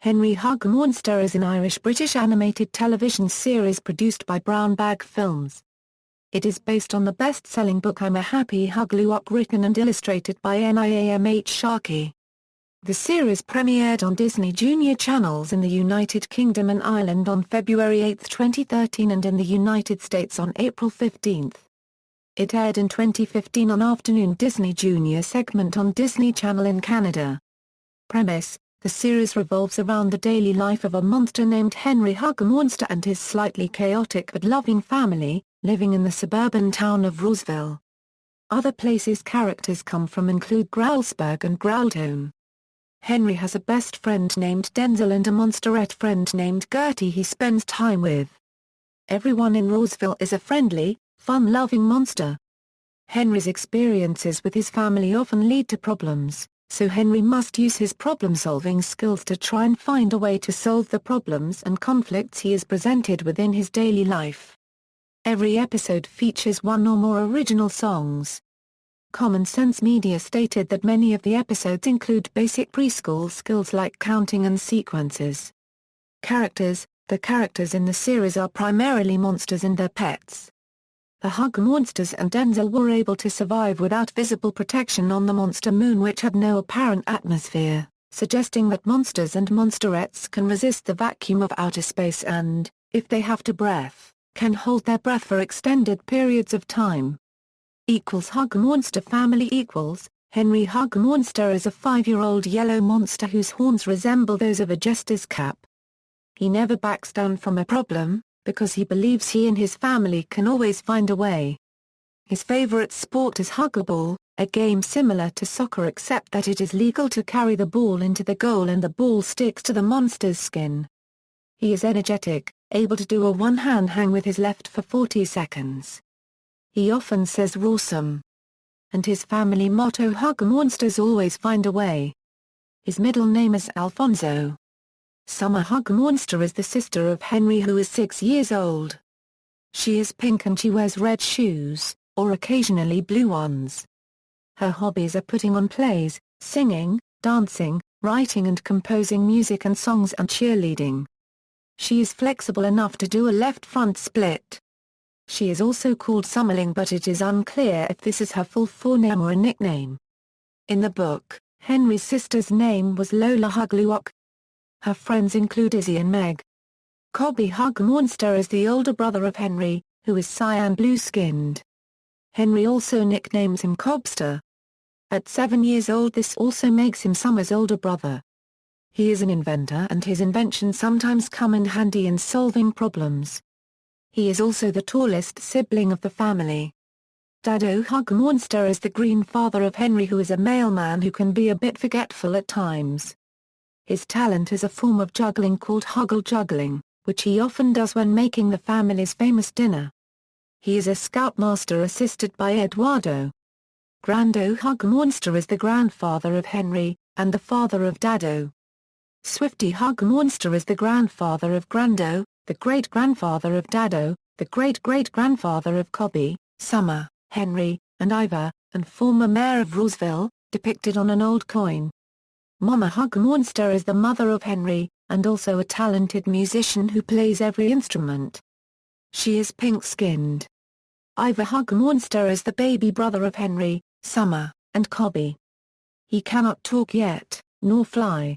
Henry Hugglemonster is an Irish-British animated television series produced by Brown Bag Films. It is based on the best-selling book I'm a Happy Hugglewug written and illustrated by Niamh Sharkey. The series premiered on Disney Junior channels in the United Kingdom and Ireland on February 8, 2013 and in the United States on April 15. It aired in 2015 on Afternoon Disney Junior segment on Disney Channel in Canada. Premise: the series revolves around the daily life of a monster named Henry Hugglemonster and his slightly chaotic but loving family, living in the suburban town of Roseville. Other places characters come from include Growlsburg and Growltone. Henry has a best friend named Denzel and a monsterette friend named Gertie he spends time with. Everyone in Roseville is a friendly, fun-loving monster. Henry's experiences with his family often lead to problems, so Henry must use his problem-solving skills to try and find a way to solve the problems and conflicts he is presented with in his daily life. Every episode features one or more original songs. Common Sense Media stated that many of the episodes include basic preschool skills like counting and sequences. Characters: the characters in the series are primarily monsters and their pets. The Hugglemonsters and Denzel were able to survive without visible protection on the monster moon, which had no apparent atmosphere, suggesting that monsters and monsterettes can resist the vacuum of outer space and, if they have to breath, can hold their breath for extended periods of time. Hugglemonster family Henry Hugglemonster is a 5-year-old yellow monster whose horns resemble those of a jester's cap. He never backs down from a problem, because he believes he and his family can always find a way. His favorite sport is Huggleball, a game similar to soccer except that it is legal to carry the ball into the goal and the ball sticks to the monster's skin. He is energetic, able to do a one-hand hang with his left for 40 seconds. He often says "rawsome." And his family motto "Hugglemonsters always find a way." His middle name is Alfonso. Summer Hugglemonster is the sister of Henry, who is 6 years old. She is pink and she wears red shoes, or occasionally blue ones. Her hobbies are putting on plays, singing, dancing, writing and composing music and songs and cheerleading. She is flexible enough to do a left front split. She is also called Summerling, but it is unclear if this is her full forename or a nickname. In the book, Henry's sister's name was Lola Hugglewug. Her friends include Izzy and Meg. Cobby Hugglemonster is the older brother of Henry, who is cyan blue-skinned. Henry also nicknames him Cobster. At 7 years old, this also makes him Summer's older brother. He is an inventor and his inventions sometimes come in handy in solving problems. He is also the tallest sibling of the family. Daddo Hugglemonster is the green father of Henry, who is a mailman who can be a bit forgetful at times. His talent is a form of juggling called Huggle juggling, which he often does when making the family's famous dinner. He is a scoutmaster assisted by Eduardo. Grando Hugglemonster is the grandfather of Henry, and the father of Daddo. Swifty Hugglemonster is the grandfather of Grando, the great-grandfather of Daddo, the great-great-grandfather of Cobby, Summer, Henry, and Ivor, and former mayor of Roseville, depicted on an old coin. Mama Hugglemonster is the mother of Henry, and also a talented musician who plays every instrument. She is pink-skinned. Ivor Hugglemonster is the baby brother of Henry, Summer, and Cobby. He cannot talk yet, nor fly.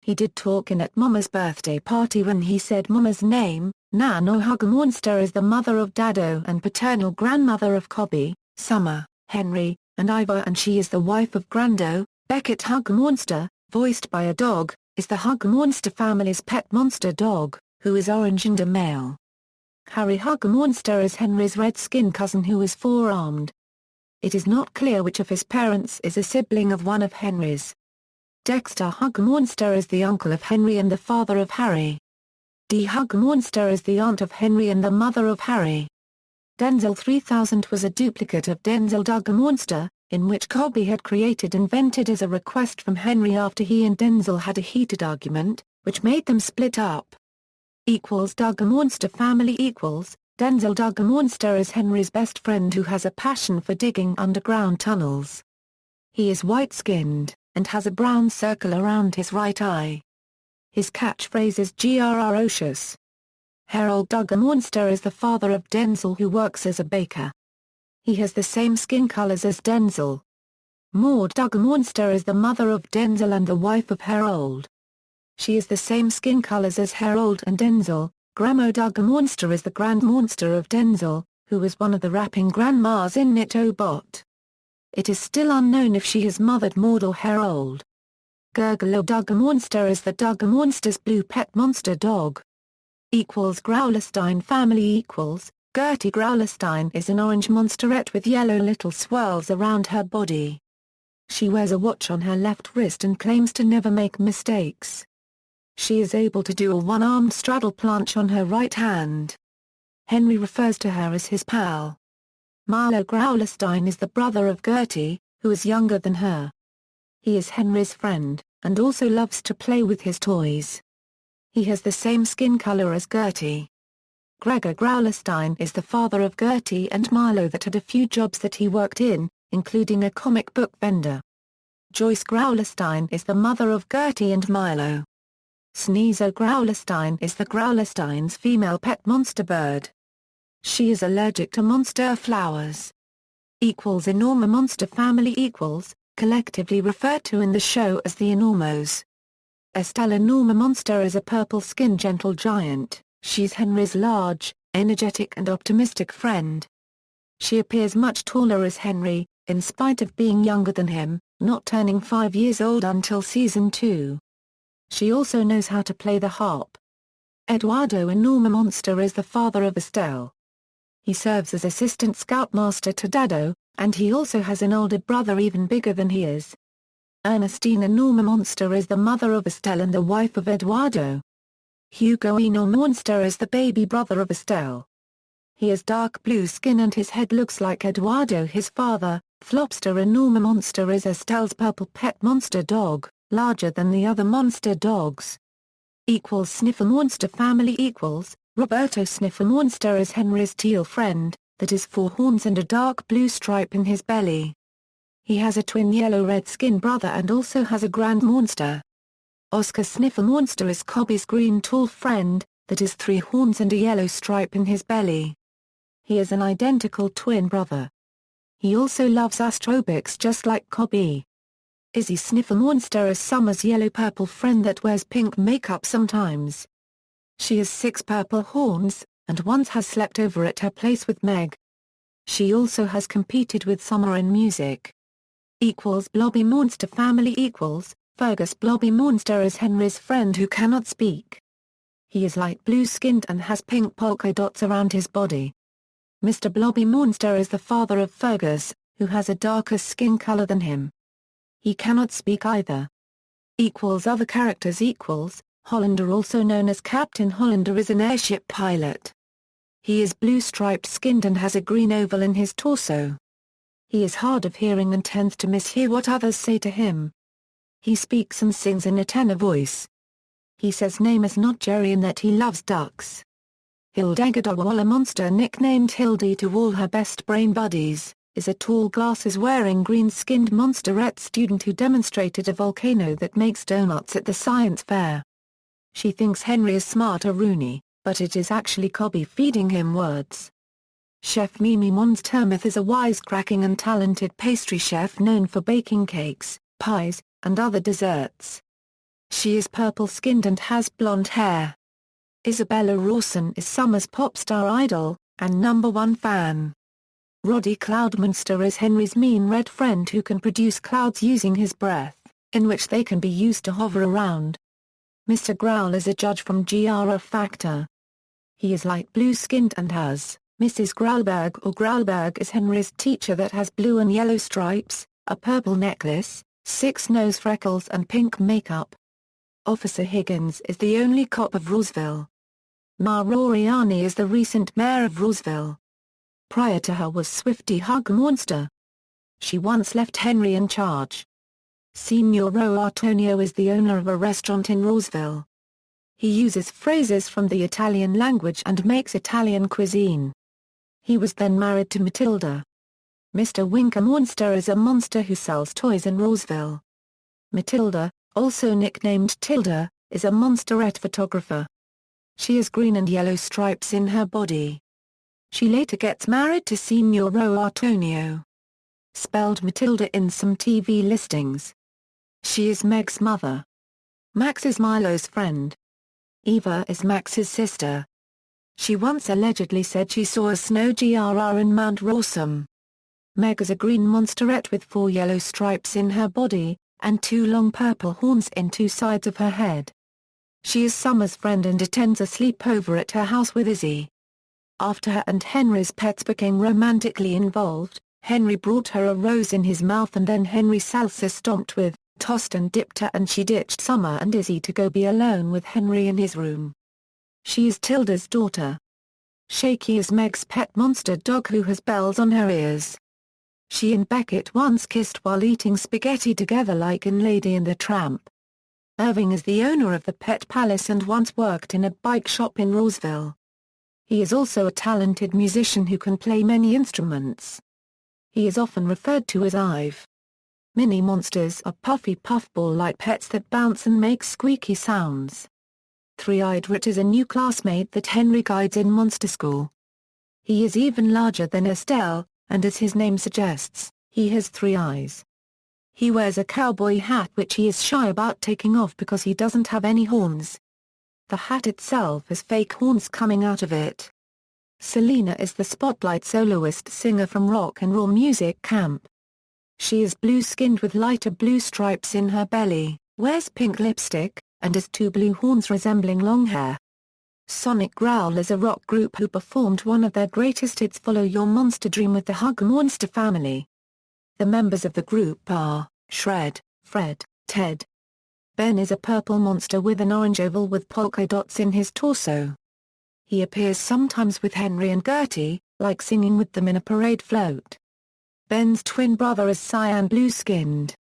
He did talk at Mama's birthday party when he said Mama's name. Nano Hugglemonster is the mother of Daddo and paternal grandmother of Cobby, Summer, Henry, and Ivor, and she is the wife of Grando. Beckett Hugglemonster, voiced by a dog, is the Hugglemonster family's pet monster dog, who is orange and a male. Harry Hugglemonster is Henry's red-skinned cousin who is four-armed. It is not clear which of his parents is a sibling of one of Henry's. Dexter Hugglemonster is the uncle of Henry and the father of Harry. Dee Hugglemonster is the aunt of Henry and the mother of Harry. Denzel 3000 was a duplicate of Denzel Hugglemonster, in which Cobby had invented as a request from Henry after he and Denzel had a heated argument, which made them split up. Hugglemonster family Denzel Hugglemonster is Henry's best friend who has a passion for digging underground tunnels. He is white-skinned, and has a brown circle around his right eye. His catchphrase is "grrocious." Harold Hugglemonster is the father of Denzel, who works as a baker. He has the same skin colors as Denzel. Maud Hugglemonster is the mother of Denzel and the wife of Harold. She is the same skin colors as Harold and Denzel. Grandma Hugglemonster is the grand monster of Denzel, who is one of the rapping grandmas in Nitobot. It is still unknown if she has mothered Maud or Harold. Gurgler Hugglemonster is the Hugglemonster's blue pet monster dog. Growlerstein family Gertie Growlerstein is an orange monsterette with yellow little swirls around her body. She wears a watch on her left wrist and claims to never make mistakes. She is able to do a one-armed straddle planche on her right hand. Henry refers to her as his pal. Milo Growlerstein is the brother of Gertie, who is younger than her. He is Henry's friend, and also loves to play with his toys. He has the same skin color as Gertie. Gregor Growlerstein is the father of Gertie and Milo that had a few jobs that he worked in, including a comic book vendor. Joyce Growlerstein is the mother of Gertie and Milo. Sneezo Growlerstein is the Growlerstein's female pet monster bird. She is allergic to monster flowers. Enorma monster family collectively referred to in the show as the Enormos. Estelle Enorma Monster is a purple-skinned gentle giant. She's Henry's large, energetic and optimistic friend. She appears much taller as Henry, in spite of being younger than him, not turning 5 years old until season 2. She also knows how to play the harp. Eduardo Enorma Monster is the father of Estelle. He serves as assistant scoutmaster to Dado, and he also has an older brother even bigger than he is. Ernestine Enorma Monster is the mother of Estelle and the wife of Eduardo. Hugo Enorma Monster is the baby brother of Estelle. He has dark blue skin and his head looks like Eduardo his father. Flopster Enorma Monster is Estelle's purple pet monster dog, larger than the other monster dogs. Sniffle Monster family Roberto Sniffle Monster is Henry's teal friend, that is 4 horns and a dark blue stripe in his belly. He has a twin yellow-red skin brother and also has a grand monster. Oscar Sniffle Monster is Cobby's green tall friend, that is 3 horns and a yellow stripe in his belly. He is an identical twin brother. He also loves Astrobix just like Cobby. Izzy Sniffle Monster is Summer's yellow-purple friend that wears pink makeup sometimes. She has 6 purple horns, and once has slept over at her place with Meg. She also has competed with Summer in music. Blobby Monster family Fergus Blobby Monster is Henry's friend who cannot speak. He is light blue-skinned and has pink polka dots around his body. Mr. Blobby Monster is the father of Fergus, who has a darker skin color than him. He cannot speak either. Other characters Hollander, also known as Captain Hollander, is an airship pilot. He is blue-striped skinned and has a green oval in his torso. He is hard of hearing and tends to mishear what others say to him. He speaks and sings in a tenor voice. He says name is not Jerry and that he loves ducks. Hildegarda Monster, nicknamed Hildy to all her best brain buddies, is a tall glasses-wearing green-skinned monsterette student who demonstrated a volcano that makes donuts at the science fair. She thinks Henry is smart or Rooney, but it is actually Cobby feeding him words. Chef Mimi Mons Termith is a wisecracking and talented pastry chef known for baking cakes, pies, and other desserts. She is purple-skinned and has blonde hair. Isabella Rawson is Summer's pop star idol, and #1 fan. Roddy Cloudmonster is Henry's mean red friend who can produce clouds using his breath, in which they can be used to hover around. Mr. Growl is a judge from GR Factor. He is light blue-skinned and has Mrs. Growlberg or Growlberg is Henry's teacher that has blue and yellow stripes, a purple necklace, 6 nose freckles and pink makeup. Officer Higgins is the only cop of Roseville. Ma Roriani is the recent mayor of Roseville. Prior to her was Swifty Hugglemonster. She once left Henry in charge. Signoro Artonio is the owner of a restaurant in Roseville. He uses phrases from the Italian language and makes Italian cuisine. He was then married to Matilda. Mr. Winker Monster is a monster who sells toys in Roseville. Matilda, also nicknamed Tilda, is a monsterette photographer. She has green and yellow stripes in her body. She later gets married to Signoro Antonio. Spelled Matilda in some TV listings. She is Meg's mother. Max is Milo's friend. Eva is Max's sister. She once allegedly said she saw a snow GRR in Mount Rawsome. Meg is a green monsterette with 4 yellow stripes in her body, and 2 long purple horns in 2 sides of her head. She is Summer's friend and attends a sleepover at her house with Izzy. After her and Henry's pets became romantically involved, Henry brought her a rose in his mouth and then Henry salsa stomped with, tossed and dipped her, and she ditched Summer and Izzy to go be alone with Henry in his room. She is Tilda's daughter. Shaky is Meg's pet monster dog who has bells on her ears. She and Beckett once kissed while eating spaghetti together like in Lady and the Tramp. Irving is the owner of the Pet Palace and once worked in a bike shop in Roseville. He is also a talented musician who can play many instruments. He is often referred to as Ive. Mini monsters are puffy puffball-like pets that bounce and make squeaky sounds. Three-Eyed Rit is a new classmate that Henry guides in Monster School. He is even larger than Estelle, and as his name suggests, he has 3 eyes. He wears a cowboy hat which he is shy about taking off because he doesn't have any horns. The hat itself has fake horns coming out of it. Selena is the spotlight soloist singer from rock and roll music camp. She is blue-skinned with lighter blue stripes in her belly, wears pink lipstick, and has 2 blue horns resembling long hair. Sonic Growl is a rock group who performed one of their greatest hits, Follow Your Monster Dream, with the Hugglemonster family. The members of the group are Shred, Fred, Ted. Ben is a purple monster with an orange oval with polka dots in his torso. He appears sometimes with Henry and Gertie, like singing with them in a parade float. Ben's twin brother is cyan blue-skinned.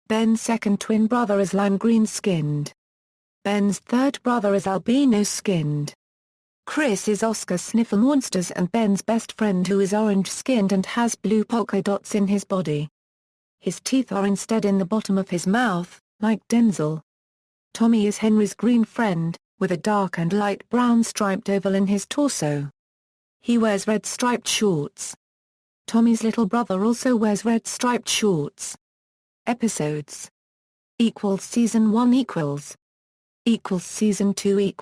Ben's second twin brother is lime green-skinned. Ben's third brother is albino-skinned. Chris is Oscar Sniffle Monsters and Ben's best friend who is orange-skinned and has blue polka dots in his body. His teeth are instead in the bottom of his mouth, like Denzel. Tommy is Henry's green friend, with a dark and light brown striped oval in his torso. He wears red striped shorts. Tommy's little brother also wears red striped shorts. Episodes Season 1 Season 2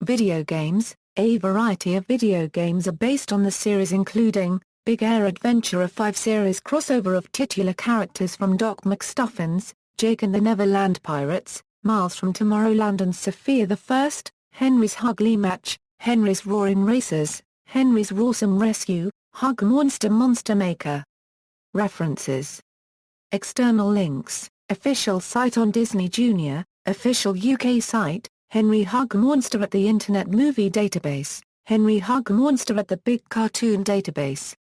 Video games. A variety of video games are based on the series, including Big Air Adventure, a 5-series crossover of titular characters from Doc McStuffins, Jake and the Neverland Pirates, Miles from Tomorrowland and Sophia the First, Henry's Huggly Match, Henry's Roaring Racers, Henry's Rawsome Rescue, Hugglemonster Monster Maker. References. External links: official site on Disney Junior, official UK site, Henry Hugglemonster at the Internet Movie Database, Henry Hugglemonster at the Big Cartoon Database.